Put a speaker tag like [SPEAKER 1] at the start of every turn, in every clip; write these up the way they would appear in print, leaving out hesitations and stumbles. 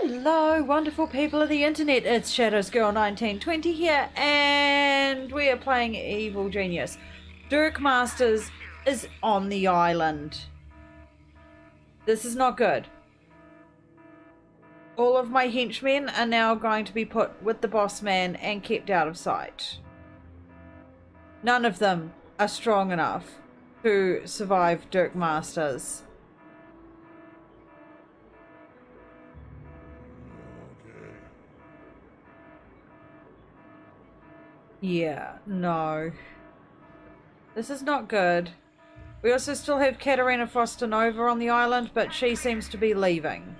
[SPEAKER 1] Hello, wonderful people of the internet. It's Shadows Girl 1920 here, and we are playing Evil Genius. Dirk Masters is on the island. This is not good. All of my henchmen are now going to be put with the boss man and kept out of sight. None of them are strong enough to survive Dirk Masters. Yeah, no. This is not good. We also still have Katerina Frostinova on the island, but she seems to be leaving.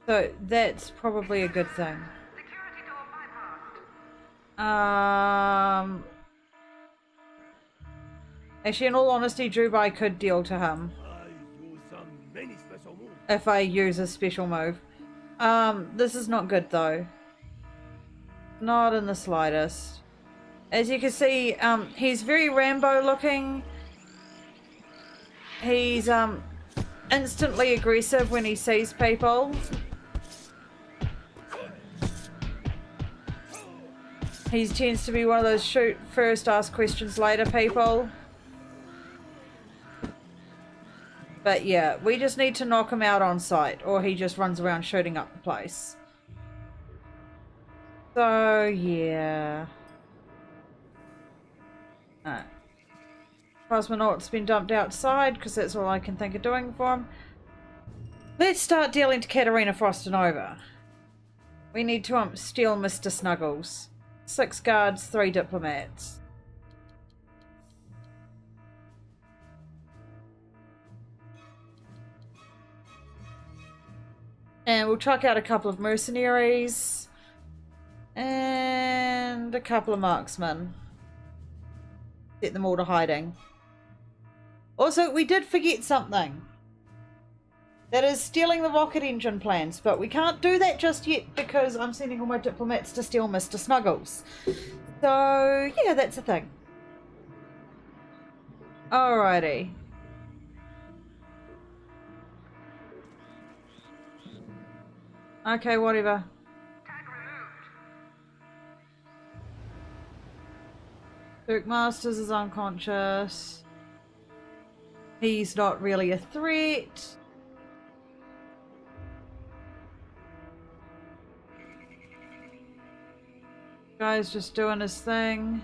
[SPEAKER 1] So that's probably a good thing. Actually, in all honesty, Dubai could deal to him. If I use a special move. This is not good though. Not in the slightest. As you can see, he's very Rambo looking. He's instantly aggressive when he sees people. He tends to be one of those shoot first, ask questions later people. But yeah, we just need to knock him out on sight, or he just runs around shooting up the place. So yeah. Alright. Cosmonaut's been dumped outside because that's all I can think of doing for him. Let's start dealing to Katerina Frostinova. We need to steal Mr. Snuggles. 6 guards, 3 diplomats. And we'll chuck out a couple of mercenaries. And a couple of marksmen. Set them all to hiding. Also, we did forget something. That is stealing the rocket engine plans, but we can't do that just yet because I'm sending all my diplomats to steal Mr. Snuggles. So, yeah, that's a thing. Alrighty. Okay, whatever. Dirk Masters is unconscious. He's not really a threat. Guy's just doing his thing.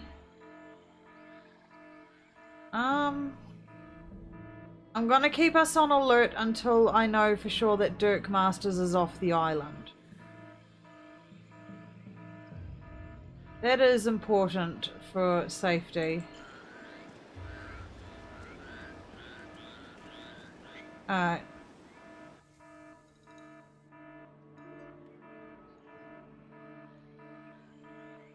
[SPEAKER 1] I'm gonna keep us on alert until I know for sure that Dirk Masters is off the island. That is important for safety. Alright.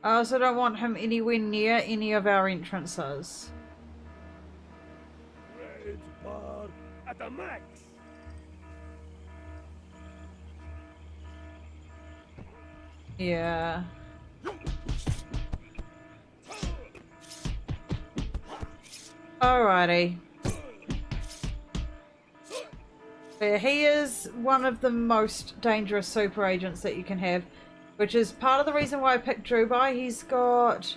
[SPEAKER 1] I also don't want him anywhere near any of our entrances.
[SPEAKER 2] Red bar at the max.
[SPEAKER 1] Yeah. Alrighty. Yeah, he is one of the most dangerous super agents that you can have, which is part of the reason why I picked Dubai. He's got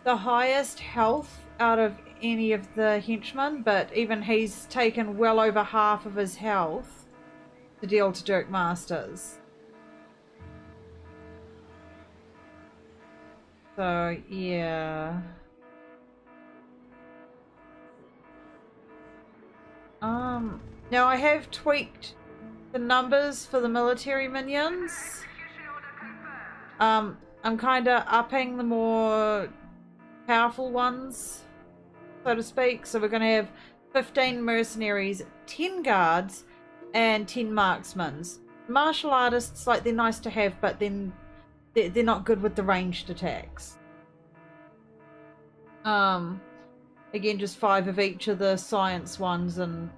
[SPEAKER 1] the highest health out of any of the henchmen, but even he's taken well over half of his health to deal to Dirk Masters. So, yeah. Now I have tweaked the numbers for the military minions. I'm kind of upping the more powerful ones, so to speak. So we're going to have 15 mercenaries, 10 guards, and 10 marksmen. Martial artists, like, they're nice to have, but then they're not good with the ranged attacks. Again, just 5 of each of the science ones, and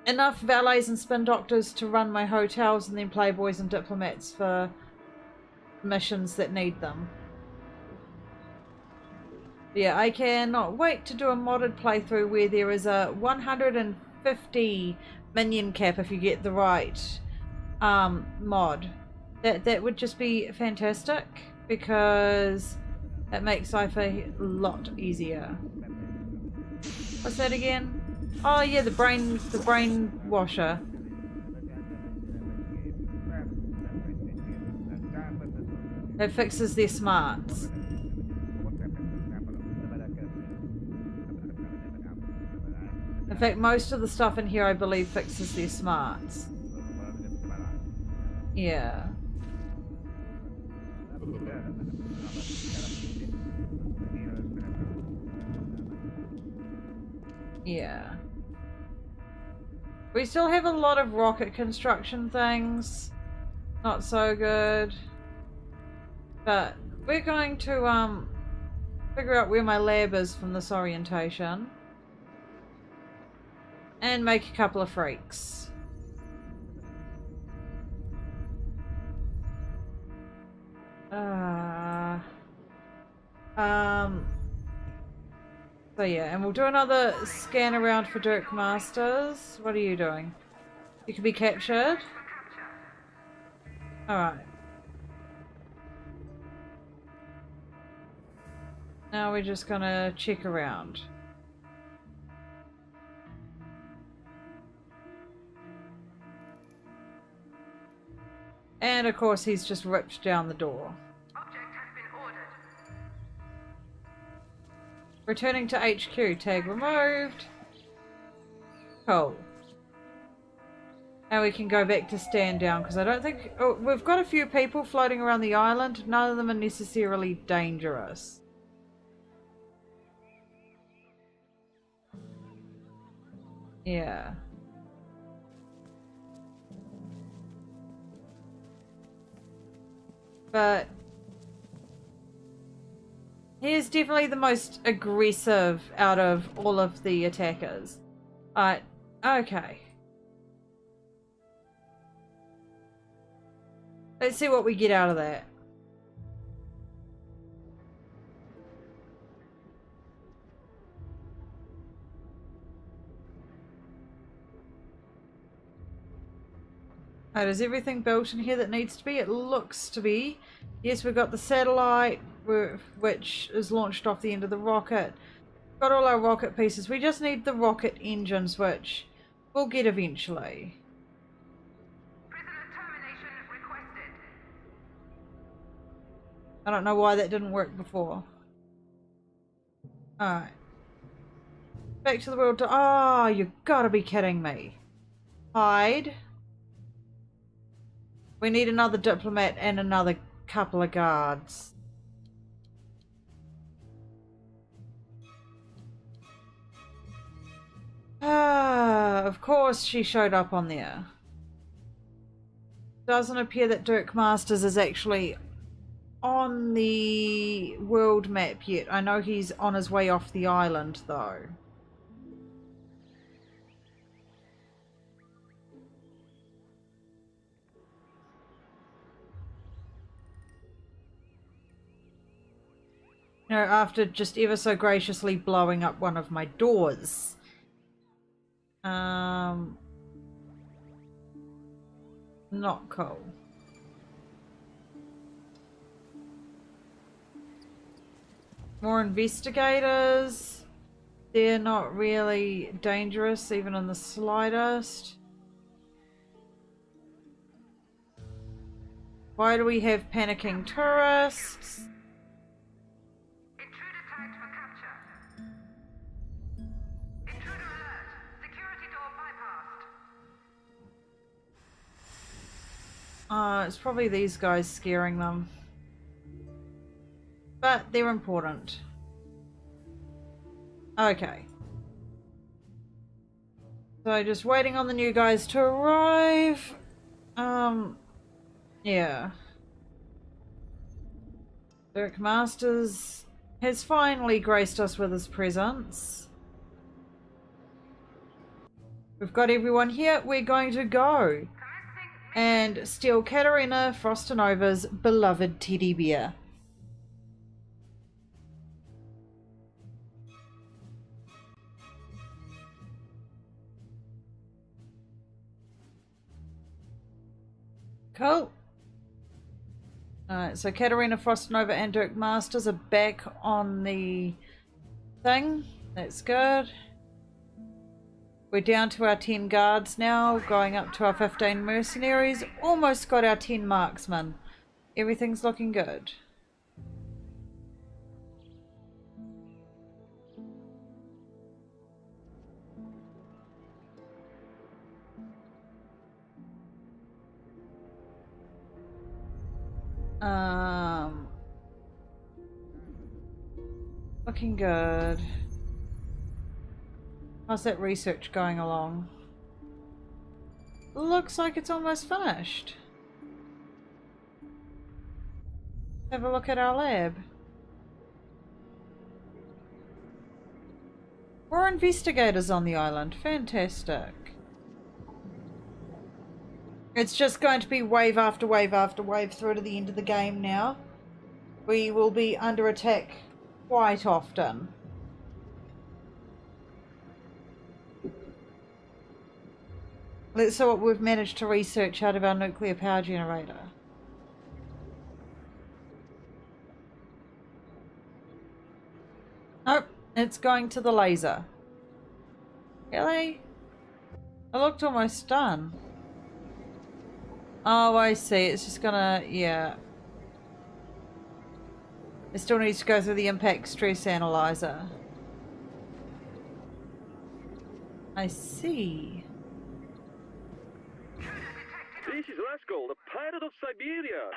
[SPEAKER 1] enough valets and spin doctors to run my hotels, and then playboys and diplomats for missions that need them. Yeah, I cannot wait to do a modded playthrough where there is a 150 minion cap if you get the right mod. That would just be fantastic because it makes life a lot easier. What's that again? Oh yeah, the brain washer. It fixes their smarts. In fact, most of the stuff in here, I believe, fixes their smarts. Yeah. Yeah. We still have a lot of rocket construction things. Not so good. But we're going to figure out where my lab is from this orientation. And make a couple of freaks. So yeah, and we'll do another scan around for Dirk Masters. What are you doing? You can be captured. Alright. Now we're just gonna check around. And of course he's just ripped down the door.
[SPEAKER 3] Object has been ordered.
[SPEAKER 1] Returning to HQ, tag removed. Cool. And we can go back to stand down because I don't think... Oh, we've got a few people floating around the island. None of them are necessarily dangerous. Yeah. But he is definitely the most aggressive out of all of the attackers. Okay. Let's see what we get out of that. Is everything built in here that needs to be? It looks to be. Yes, we've got the satellite, which is launched off the end of the rocket. Got all our rocket pieces. We just need the rocket engines, which we'll get eventually.
[SPEAKER 3] Prisoner termination requested.
[SPEAKER 1] I don't know why that didn't work before. Alright. Back to the world. Oh, you gotta be kidding me. Hide. We need another diplomat and another couple of guards. Of course she showed up on there. Doesn't appear that Dirk Masters is actually on the world map yet. I know he's on his way off the island though. You know, after just ever so graciously blowing up one of my doors. Not cool. More investigators. They're not really dangerous, even in the slightest. Why do we have panicking tourists?
[SPEAKER 3] Intruder tagged for capture. Intruder alert. Security door bypassed.
[SPEAKER 1] It's probably these guys scaring them. But they're important. Okay. So just waiting on the new guys to arrive. Yeah. Dirk Masters has finally graced us with his presence. We've got everyone here. We're going to go and steal Katerina Frostanova's beloved teddy bear. Cool. Alright, so Katarina Frostnova and Dirk Masters are back on the thing. That's good. We're down to our 10 guards now, going up to our 15 mercenaries. Almost got our 10 marksmen. Everything's looking good. Looking good. How's that research going along? Looks like it's almost finished. Have a look at our lab. More investigators on the island. Fantastic. It's just going to be wave after wave after wave through to the end of the game now. We will be under attack quite often. Let's see what we've managed to research out of our nuclear power generator. Nope, it's going to the laser. Really? It looked almost done. Oh, I see. It's just gonna, yeah. It still needs to go through the impact stress analyzer. I see.
[SPEAKER 2] This is Rascal, the pirate of Siberia.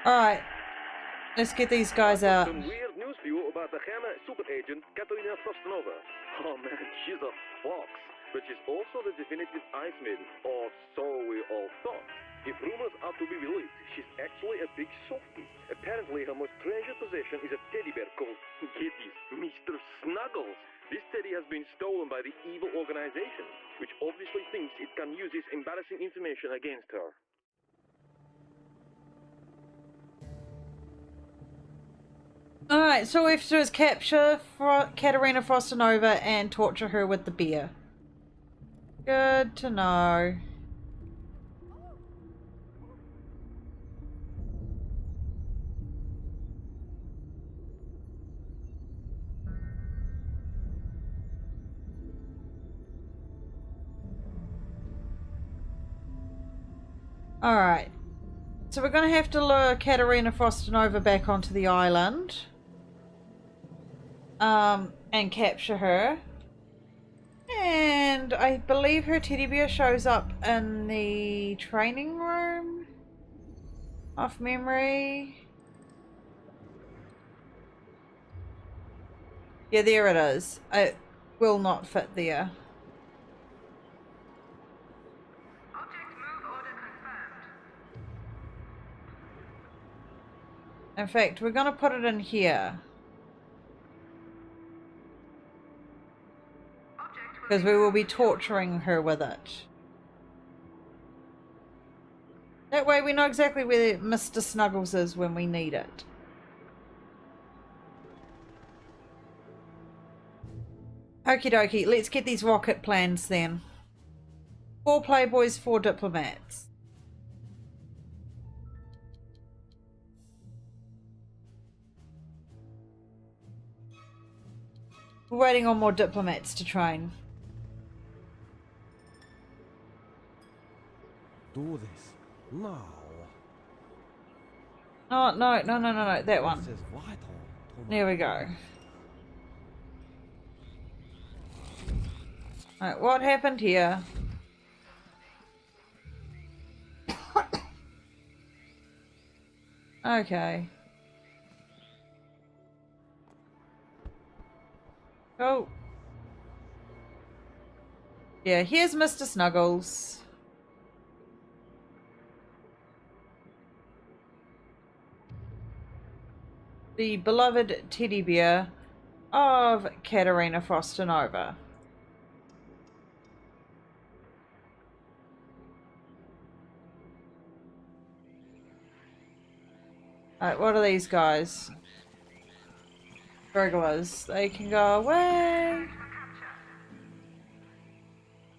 [SPEAKER 1] Alright. Let's get these guys out.
[SPEAKER 2] Some weird news for you about the Gamma super agent, Katarina Frostnova. Oh man, she's a fox. But she's also the definitive ice maiden, or so we all thought. If rumors are to be believed, she's actually a big softie. Apparently, her most treasured possession is a teddy bear called, get this, Mr. Snuggles. This teddy has been stolen by the evil organization, which obviously thinks it can use this embarrassing information against her.
[SPEAKER 1] Alright, so we have to do is capture Katarina Frostnova and torture her with the bear. Good to know. Alright. So we're going to have to lure Katarina Frostnova back onto the island. And capture her. And I believe her teddy bear shows up in the training room. Off memory. Yeah, there it is. It will not fit there.
[SPEAKER 3] Object move order confirmed.
[SPEAKER 1] In fact, we're going to put it in here. Because we will be torturing her with it. That way we know exactly where Mr. Snuggles is when we need it. Okie dokie, let's get these rocket plans then. 4 playboys, 4 diplomats. We're waiting on more diplomats to train.
[SPEAKER 4] Do this now.
[SPEAKER 1] Oh, no, that one.
[SPEAKER 4] This is vital to my
[SPEAKER 1] There we go. Alright, what happened here? Okay. Oh. Yeah, here's Mr. Snuggles. The beloved teddy bear of Katarina Frostnova. Alright, what are these guys? Regulars. They can go away.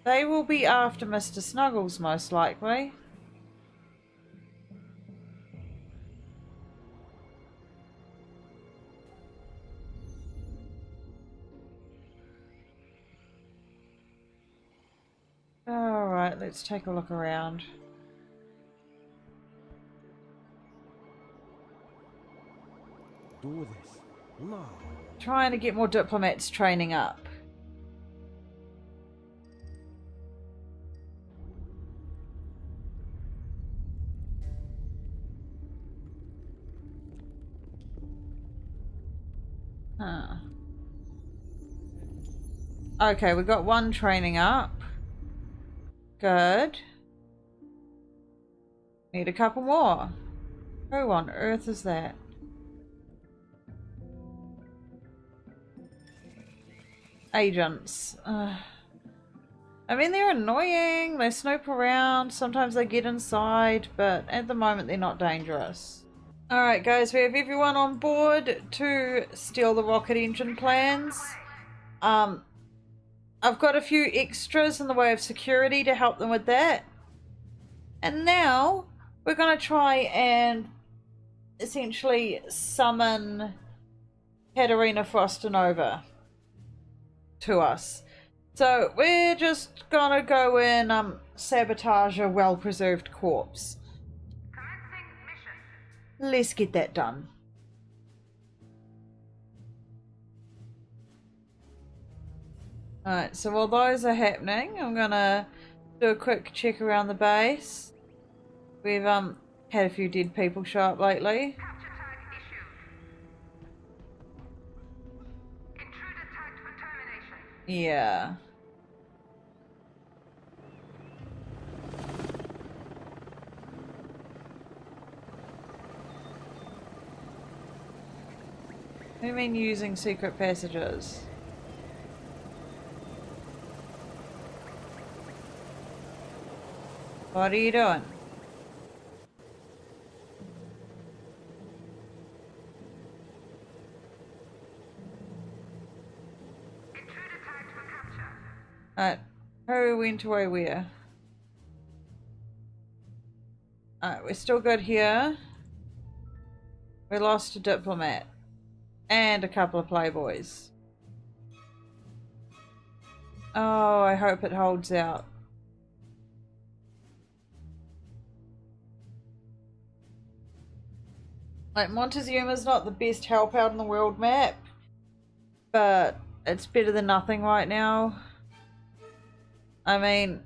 [SPEAKER 1] They will be after Mr. Snuggles, most likely. Alright, let's take a look around.
[SPEAKER 4] Do this now.
[SPEAKER 1] Trying to get more diplomats training up. Huh. Okay, we got one training up. Good. Need a couple more. Who on earth is that? Agents. I mean, they're annoying. They snoop around. Sometimes they get inside, but at the moment they're not dangerous. Alright guys, we have everyone on board to steal the rocket engine plans. I've got a few extras in the way of security to help them with that. And now we're going to try and essentially summon Katerina Frostinova to us. So we're just going to go in sabotage a well-preserved corpse. Let's get that done. Alright, so while those are happening, I'm gonna do a quick check around the base. We've had a few dead people show up lately. Yeah. What do you mean using secret passages? What are you doing? Alright, who went away where? Alright, we're still good here. We lost a diplomat. And a couple of playboys. Oh, I hope it holds out. Like, Montezuma's not the best help out in the world map, but it's better than nothing right now. I mean,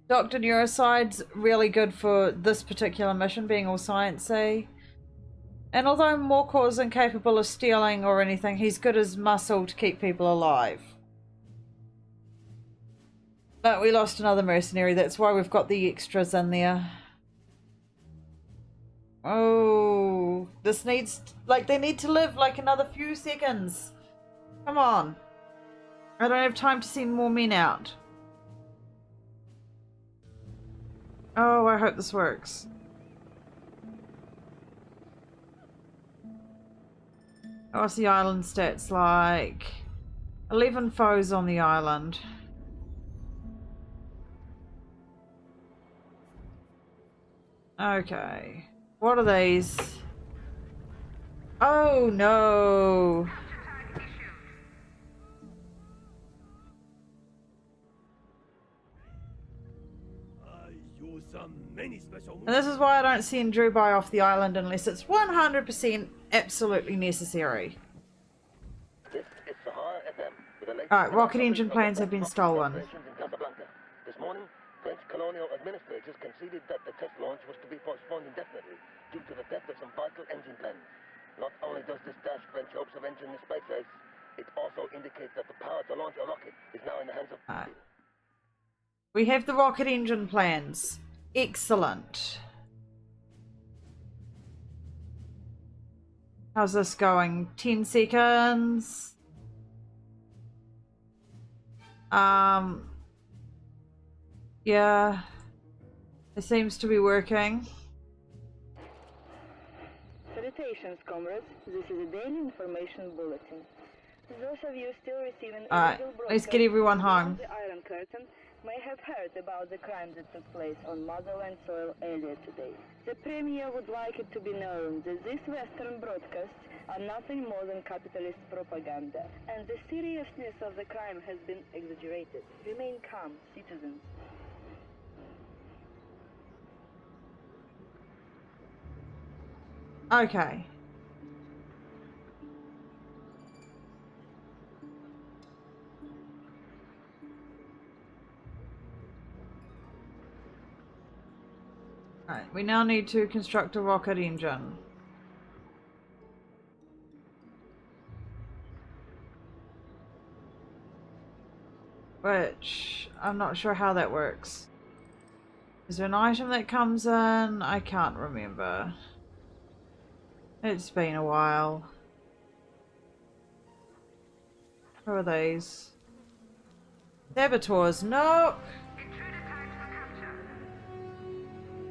[SPEAKER 1] Dr. Neuroside's really good for this particular mission, being all sciencey. And although Morcor isn't capable of stealing or anything, he's good as muscle to keep people alive. But we lost another mercenary, that's why we've got the extras in there. Oh, this needs, like, they need to live like another few seconds. Come on. I don't have time to send more men out. Oh, I hope this works. What's the island stats like? 11 foes on the island. Okay. What are these? Oh no! And this is why I don't send Drubai off the island unless it's 100% absolutely necessary. Alright, rocket engine planes have been stolen.
[SPEAKER 5] This morning, French colonial administrators conceded that the test launch was to be postponed indefinitely due to the theft of some vital engine plans. Not only does this dash French hopes of entering the space race, it also indicates that the power to launch a rocket is now in the hands of...
[SPEAKER 1] We have the rocket engine plans. Excellent. How's this going? 10 seconds. Yeah. It seems to be working.
[SPEAKER 6] Salutations, comrades. This is a daily information bulletin. Those of you still receiving
[SPEAKER 1] Alright, let's get everyone home.
[SPEAKER 6] The Iron Curtain may have heard about the crime that took place on motherland soil earlier today. The Premier would like it to be known that these Western broadcasts are nothing more than capitalist propaganda, and the seriousness of the crime has been exaggerated. Remain calm, citizens.
[SPEAKER 1] Okay. Alright, we now need to construct a rocket engine. Which, I'm not sure how that works. Is there an item that comes in? I can't remember. It's been a while. Who are these? Saboteurs, no!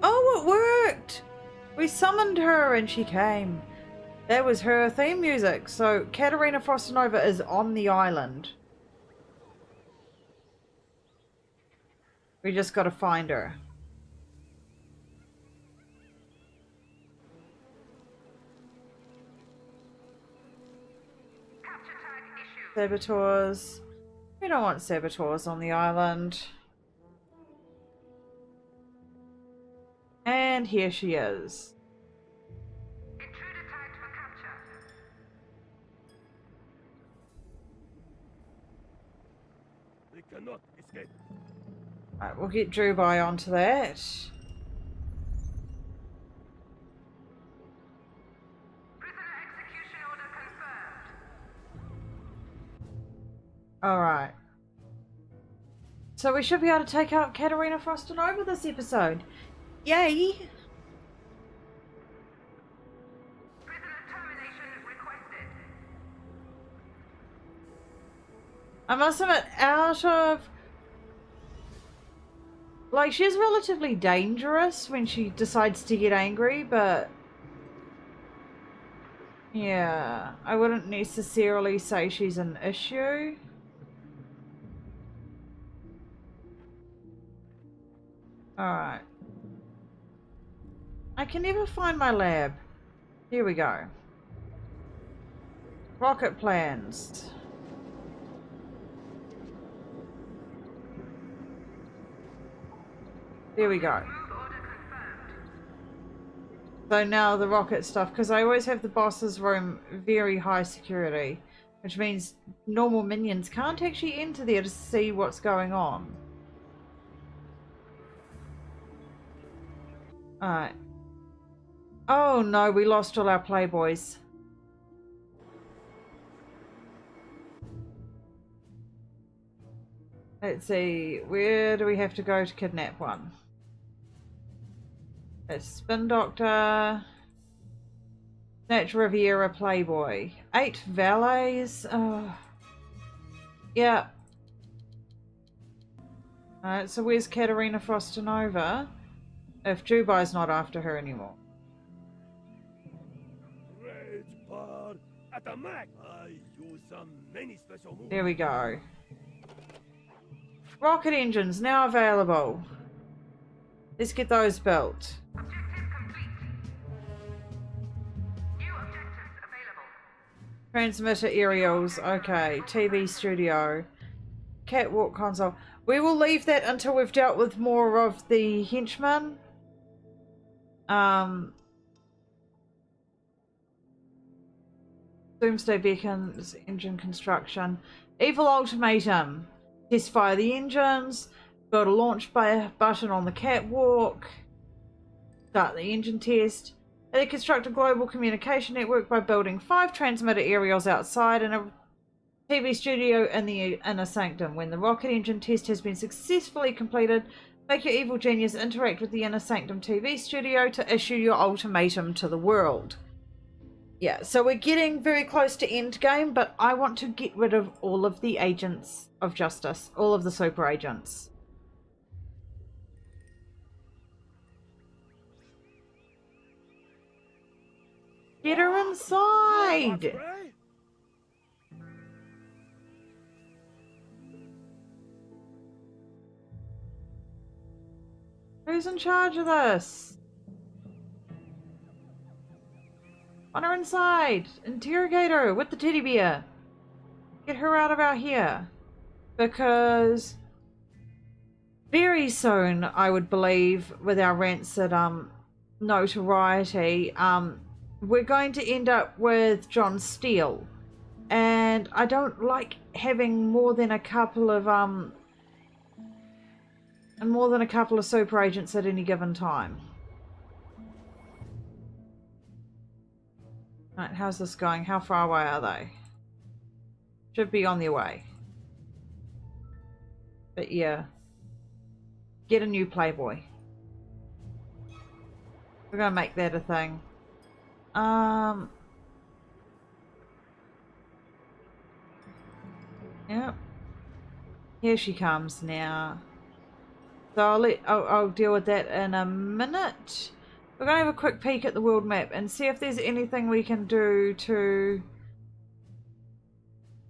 [SPEAKER 1] Oh, it worked! We summoned her and she came. That was her theme music. So Katerina Frostinova is on the island. We just gotta find her. Saboteurs. We don't want saboteurs on the island. And here she is.
[SPEAKER 5] They cannot escape.
[SPEAKER 1] Right, we'll get Drubai onto that. Alright. So we should be able to take out Katerina Frostinova this episode. Yay! I must admit, out of... Like, she's relatively dangerous when she decides to get angry, but... Yeah, I wouldn't necessarily say she's an issue. Alright. I can never find my lab. Here we go. Rocket plans. There we go. So now the rocket stuff, because I always have the boss's room very high security, which means normal minions can't actually enter there to see what's going on. Alright. Oh no, we lost all our playboys. Let's see, where do we have to go to kidnap one? It's Spin Doctor. Snatch Riviera Playboy. 8 valets. Oh. Yeah. Alright, so where's Katerina Frostinova? If Jubai's not after her anymore.
[SPEAKER 5] Rage bar at the max. I use many special moves.
[SPEAKER 1] There we go. Rocket engines now available. Let's get those built. Transmitter aerials, okay. TV studio. Catwalk console. We will leave that until we've dealt with more of the henchmen. Doomsday beacons, engine construction. Evil ultimatum. Test fire the engines. Build a launch button on the catwalk. Start the engine test. They construct a global communication network by building 5 transmitter aerials outside and a TV studio in the inner sanctum. When the rocket engine test has been successfully completed, make your evil genius interact with the inner sanctum TV studio to issue your ultimatum to the world. Yeah, so we're getting very close to end game, but I want to get rid of all of the agents of justice, all of the super agents. Get her inside! Who's in charge of this? Want her inside! Interrogate her with the teddy bear! Get her out of our hair. Because very soon, I would believe, with our rancid notoriety, we're going to end up with John Steele. And I don't like having more than a couple of super agents at any given time. Right, how's this going? How far away are they? Should be on their way. But yeah. Get a new Playboy. We're gonna make that a thing. Yep. Here she comes now. So I'll deal with that in a minute. We're gonna have a quick peek at the world map and see if there's anything we can do to,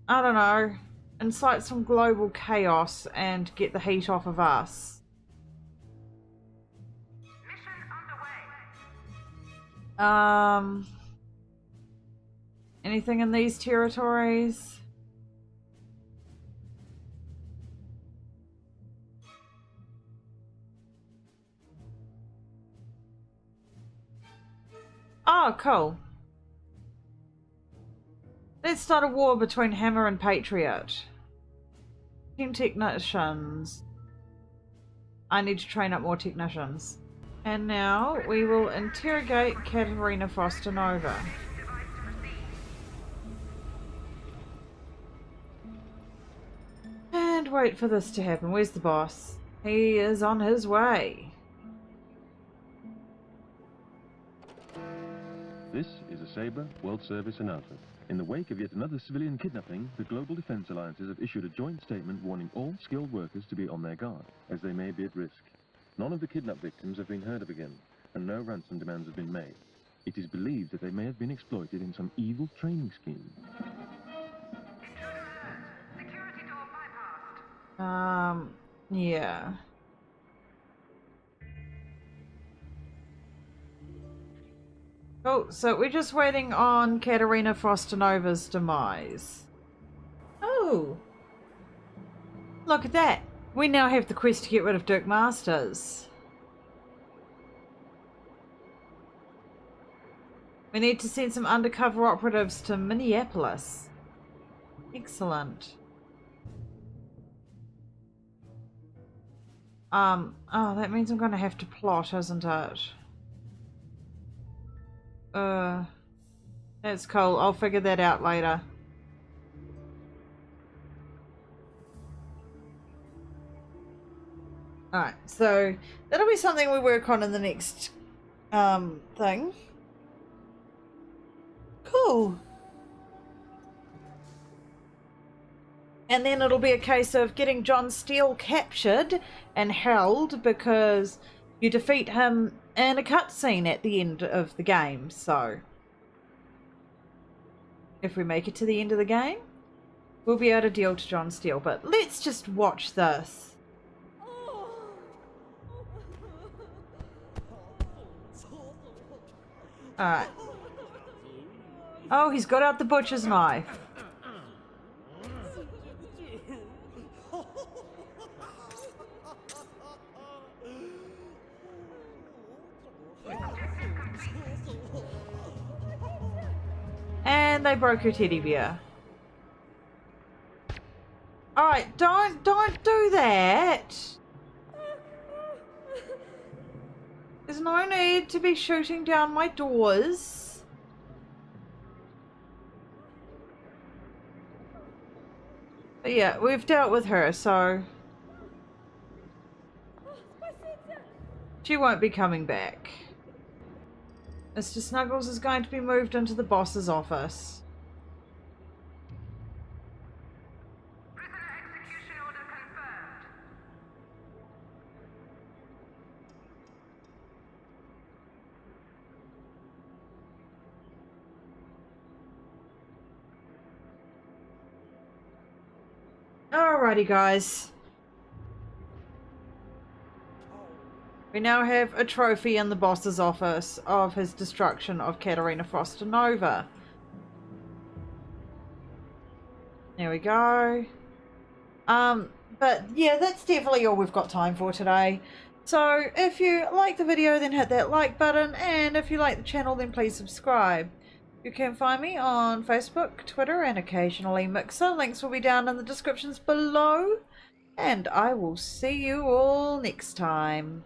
[SPEAKER 1] I don't know, incite some global chaos and get the heat off of us.
[SPEAKER 3] Mission underway.
[SPEAKER 1] Anything in these territories? Oh, cool. Let's start a war between Hammer and Patriot. 10 technicians. I need to train up more technicians. And now we will interrogate Katerina Foster Nova. And wait for this to happen. Where's the boss? He is on his way.
[SPEAKER 7] This is a Sabre World Service announcement. In the wake of yet another civilian kidnapping, the Global Defense Alliances have issued a joint statement warning all skilled workers to be on their guard, as they may be at risk. None of the kidnapped victims have been heard of again, and no ransom demands have been made. It is believed that they may have been exploited in some evil training scheme.
[SPEAKER 3] Intruder alert. Security door bypassed.
[SPEAKER 1] Yeah. Oh, so we're just waiting on Katerina Foster Nova's demise. Oh! Look at that! We now have the quest to get rid of Dirk Masters. We need to send some undercover operatives to Minneapolis. Excellent. Oh, that means I'm going to have to plot, isn't it? That's cool. I'll figure that out later. Alright, so that'll be something we work on in the next thing. Cool. And then it'll be a case of getting John Steele captured and held because you defeat him in a cutscene at the end of the game. So if we make it to the end of the game, we'll be able to deal to John Steele. But let's just watch this. Alright. Oh, he's got out the butcher's knife. And they broke her teddy bear. Alright, don't do that. There's no need to be shooting down my doors. But yeah, we've dealt with her, so she won't be coming back. Mr. Snuggles is going to be moved into the boss's office.
[SPEAKER 3] Prisoner execution order confirmed.
[SPEAKER 1] Alrighty, guys. We now have a trophy in the boss's office of his destruction of Katerina Foster Nova. There we go. But yeah, that's definitely all we've got time for today. So if you like the video, then hit that like button, and if you like the channel, then please subscribe. You can find me on Facebook, Twitter, and occasionally Mixer. Links will be down in the descriptions below, and I will see you all next time.